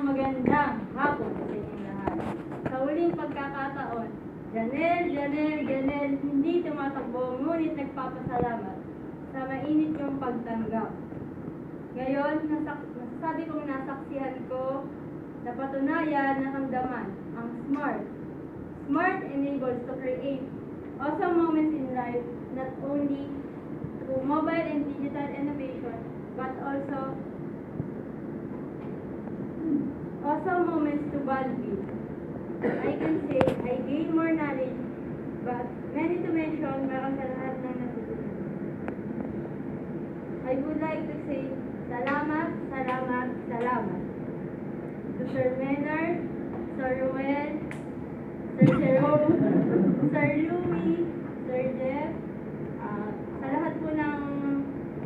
magandang hapon sa inyong lahat. Sa huling pagkakataon, Janelle, hindi tumatakbo, ngunit nagpapasalamat sa mainit yung pagtanggap. Ngayon, nasasabi kong nasaksihan ko na patunayan na hamdaman ang SMART. SMART enables to create awesome moments in life, not only through mobile and digital innovation, but also awesome moments to value. I can say I gain more knowledge, but many to mention, meron sa lahat ng natutunan. I would like to say salamat to Sir Menard, Sir Ruel, Sir Jerome, Sir Louie, Sir Jeff, sa lahat po ng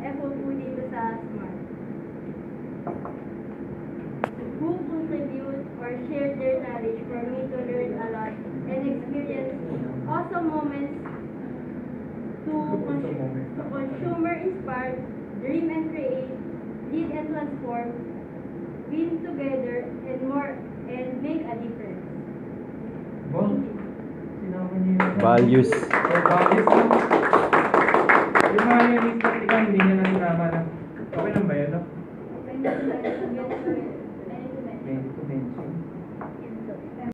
effort po dito sa SMART. Who contribute or share their knowledge for me to learn a lot and experience awesome moments to consumer inspired, dream and create, lead and transform, win together and more, and make a difference. Bon, sinabi niyo yun. Values. So, values. Yung mga yung practical, hindi niya na sinama na. Okay lang ba yun, no? Okay na, 20 to 20.